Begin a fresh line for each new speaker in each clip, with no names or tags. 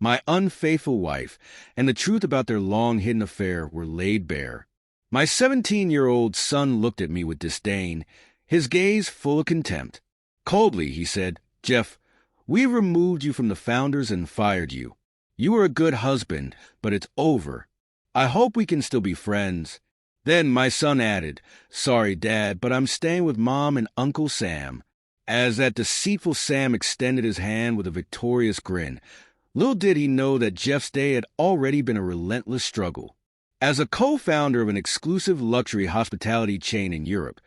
My unfaithful wife, and the truth about their long-hidden affair were laid bare. My 17-year-old son looked at me with disdain, his gaze full of contempt. Coldly, he said, "Jeff, we removed you from the founders and fired you. You were a good husband, but it's over. I hope we can still be friends." Then my son added, "Sorry, Dad, but I'm staying with Mom and Uncle Sam." As that deceitful Sam extended his hand with a victorious grin, little did he know that Jeff's day had already been a relentless struggle. As a co-founder of an exclusive luxury hospitality chain in Europe,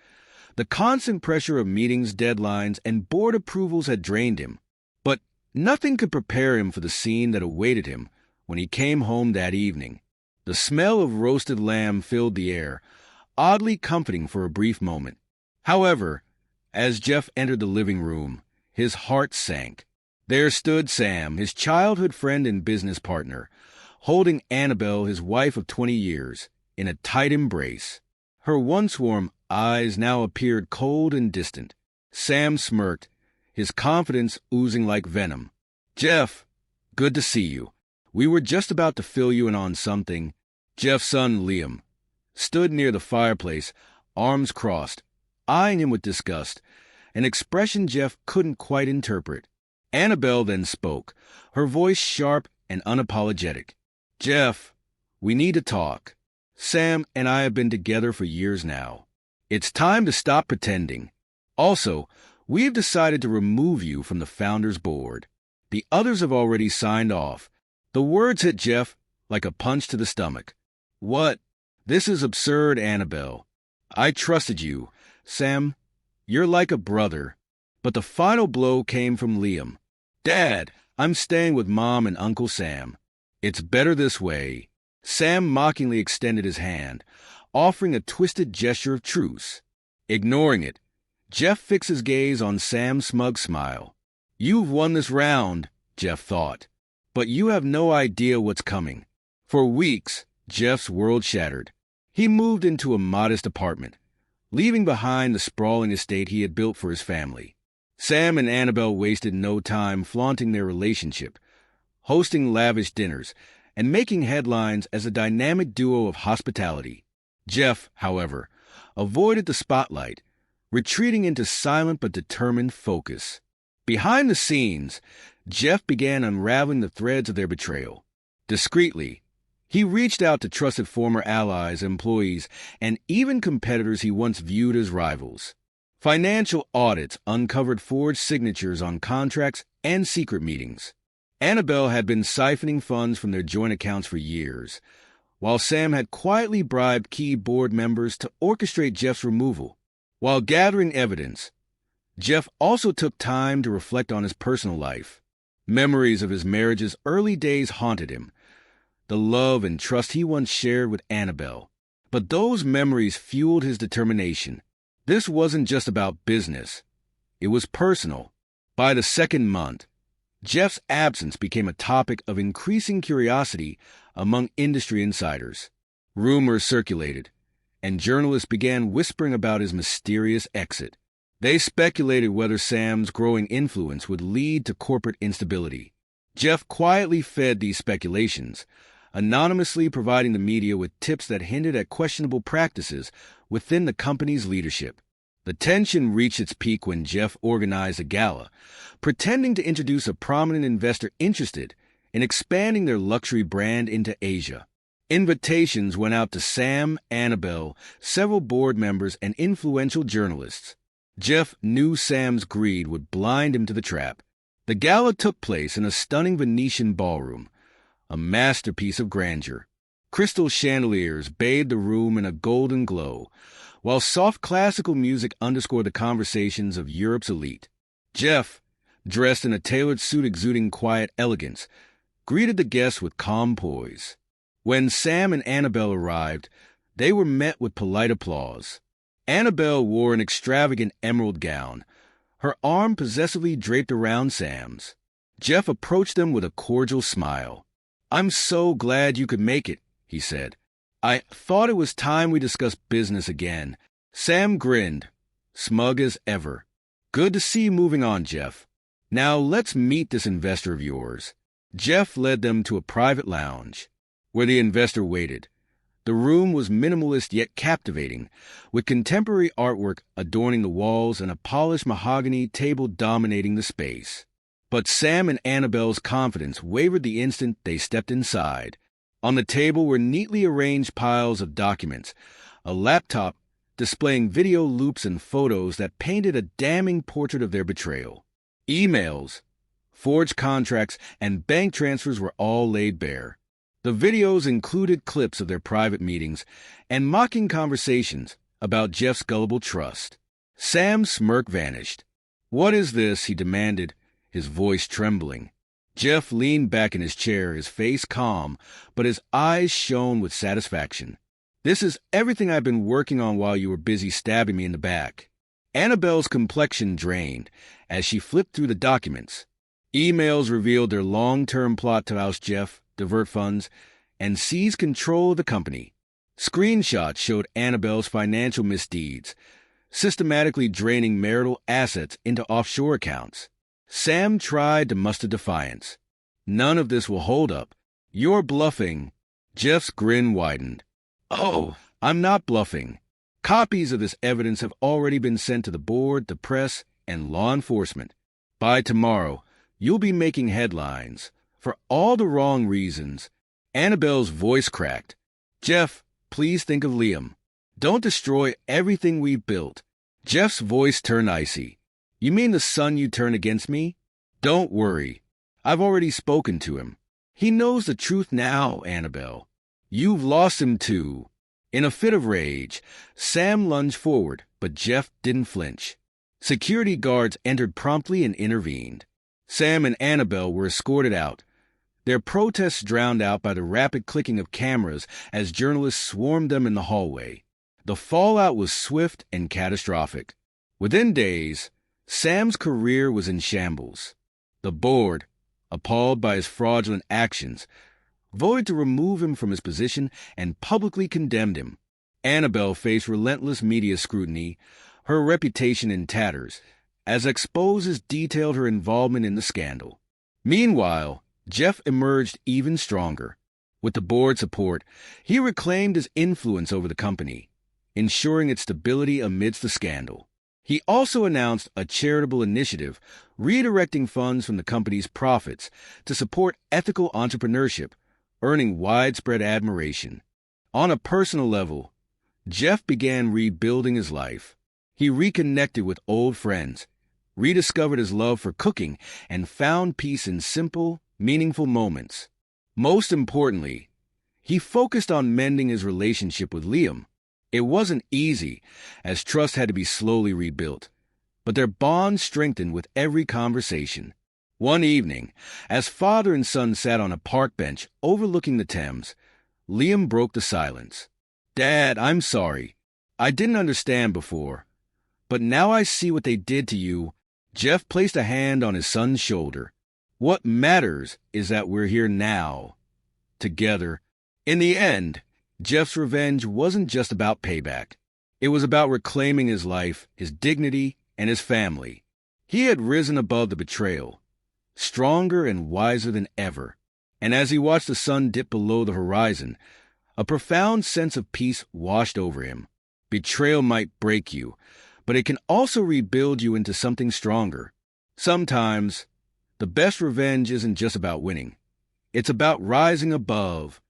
the constant pressure of meetings, deadlines, and board approvals had drained him. But nothing could prepare him for the scene that awaited him when he came home that evening. The smell of roasted lamb filled the air, oddly comforting for a brief moment. However, as Jeff entered the living room, his heart sank. There stood Sam, his childhood friend and business partner, holding Annabelle, his wife of 20 years, in a tight embrace. Her once warm eyes now appeared cold and distant. Sam smirked, his confidence oozing like venom. "Jeff, good to see you. We were just about to fill you in on something." Jeff's son, Liam, stood near the fireplace, arms crossed, eyeing him with disgust, an expression Jeff couldn't quite interpret. Annabelle then spoke, her voice sharp and unapologetic. "Jeff, we need to talk. Sam and I have been together for years now. It's time to stop pretending. Also, we've decided to remove you from the Founders Board. The others have already signed off." The words hit Jeff like a punch to the stomach. "What? This is absurd, Annabelle. I trusted you. Sam, you're like a brother." But the final blow came from Liam. "Dad, I'm staying with Mom and Uncle Sam. It's better this way." Sam mockingly extended his hand, offering a twisted gesture of truce. Ignoring it, Jeff fixed his gaze on Sam's smug smile. "You've won this round," Jeff thought, "but you have no idea what's coming." For weeks, Jeff's world shattered. He moved into a modest apartment, leaving behind the sprawling estate he had built for his family. Sam and Annabelle wasted no time flaunting their relationship, hosting lavish dinners, and making headlines as a dynamic duo of hospitality. Jeff, however, avoided the spotlight, retreating into silent but determined focus. Behind the scenes, Jeff began unraveling the threads of their betrayal. Discreetly, he reached out to trusted former allies, employees, and even competitors he once viewed as rivals. Financial audits uncovered forged signatures on contracts and secret meetings. Annabelle had been siphoning funds from their joint accounts for years, while Sam had quietly bribed key board members to orchestrate Jeff's removal. While gathering evidence, Jeff also took time to reflect on his personal life. Memories of his marriage's early days haunted him, the love and trust he once shared with Annabelle. But those memories fueled his determination. This wasn't just about business. It was personal. By the second month, Jeff's absence became a topic of increasing curiosity among industry insiders. Rumors circulated, and journalists began whispering about his mysterious exit. They speculated whether Sam's growing influence would lead to corporate instability. Jeff quietly fed these speculations, anonymously providing the media with tips that hinted at questionable practices within the company's leadership. The tension reached its peak when Jeff organized a gala, pretending to introduce a prominent investor interested in expanding their luxury brand into Asia. Invitations went out to Sam, Annabelle, several board members, and influential journalists. Jeff knew Sam's greed would blind him to the trap. The gala took place in a stunning Venetian ballroom, a masterpiece of grandeur. Crystal chandeliers bathed the room in a golden glow, while soft classical music underscored the conversations of Europe's elite. Jeff, dressed in a tailored suit exuding quiet elegance, greeted the guests with calm poise. When Sam and Annabelle arrived, they were met with polite applause. Annabelle wore an extravagant emerald gown, her arm possessively draped around Sam's. Jeff approached them with a cordial smile. "I'm so glad you could make it," he said. "I thought it was time we discussed business again." Sam grinned, smug as ever. "Good to see you moving on, Jeff. Now let's meet this investor of yours." Jeff led them to a private lounge, where the investor waited. The room was minimalist yet captivating, with contemporary artwork adorning the walls and a polished mahogany table dominating the space. But Sam and Annabelle's confidence wavered the instant they stepped inside. On the table were neatly arranged piles of documents, a laptop displaying video loops and photos that painted a damning portrait of their betrayal. Emails, forged contracts, and bank transfers were all laid bare. The videos included clips of their private meetings and mocking conversations about Jeff's gullible trust. Sam's smirk vanished. "What is this?" he demanded, his voice trembling. Jeff leaned back in his chair, his face calm, but his eyes shone with satisfaction. "This is everything I've been working on while you were busy stabbing me in the back." Annabelle's complexion drained as she flipped through the documents. Emails revealed their long-term plot to oust Jeff, divert funds, and seize control of the company. Screenshots showed Annabelle's financial misdeeds, systematically draining marital assets into offshore accounts. Sam tried to muster defiance. "None of this will hold up. You're bluffing." Jeff's grin widened. "Oh, I'm not bluffing. Copies of this evidence have already been sent to the board, the press, and law enforcement. By tomorrow, you'll be making headlines. For all the wrong reasons." Annabelle's voice cracked. "Jeff, please think of Liam. Don't destroy everything we've built." Jeff's voice turned icy. "You mean the son you turn against me? Don't worry. I've already spoken to him. He knows the truth now, Annabelle. You've lost him too." In a fit of rage, Sam lunged forward, but Jeff didn't flinch. Security guards entered promptly and intervened. Sam and Annabelle were escorted out, their protests drowned out by the rapid clicking of cameras as journalists swarmed them in the hallway. The fallout was swift and catastrophic. Within days, Sam's career was in shambles. The board, appalled by his fraudulent actions, voted to remove him from his position and publicly condemned him. Annabelle faced relentless media scrutiny, her reputation in tatters, as exposures detailed her involvement in the scandal. Meanwhile, Jeff emerged even stronger. With the board's support, he reclaimed his influence over the company, ensuring its stability amidst the scandal. He also announced a charitable initiative redirecting funds from the company's profits to support ethical entrepreneurship, earning widespread admiration. On a personal level, Jeff began rebuilding his life. He reconnected with old friends, rediscovered his love for cooking, and found peace in simple, meaningful moments. Most importantly, he focused on mending his relationship with Liam. It wasn't easy, as trust had to be slowly rebuilt, but their bond strengthened with every conversation. One evening, as father and son sat on a park bench overlooking the Thames, Liam broke the silence. "Dad, I'm sorry. I didn't understand before, but now I see what they did to you." Jeff placed a hand on his son's shoulder. "What matters is that we're here now, together." In the end, Jeff's revenge wasn't just about payback. It was about reclaiming his life, his dignity, and his family. He had risen above the betrayal, stronger and wiser than ever. And as he watched the sun dip below the horizon, a profound sense of peace washed over him. Betrayal might break you, but it can also rebuild you into something stronger. Sometimes, the best revenge isn't just about winning. It's about rising above,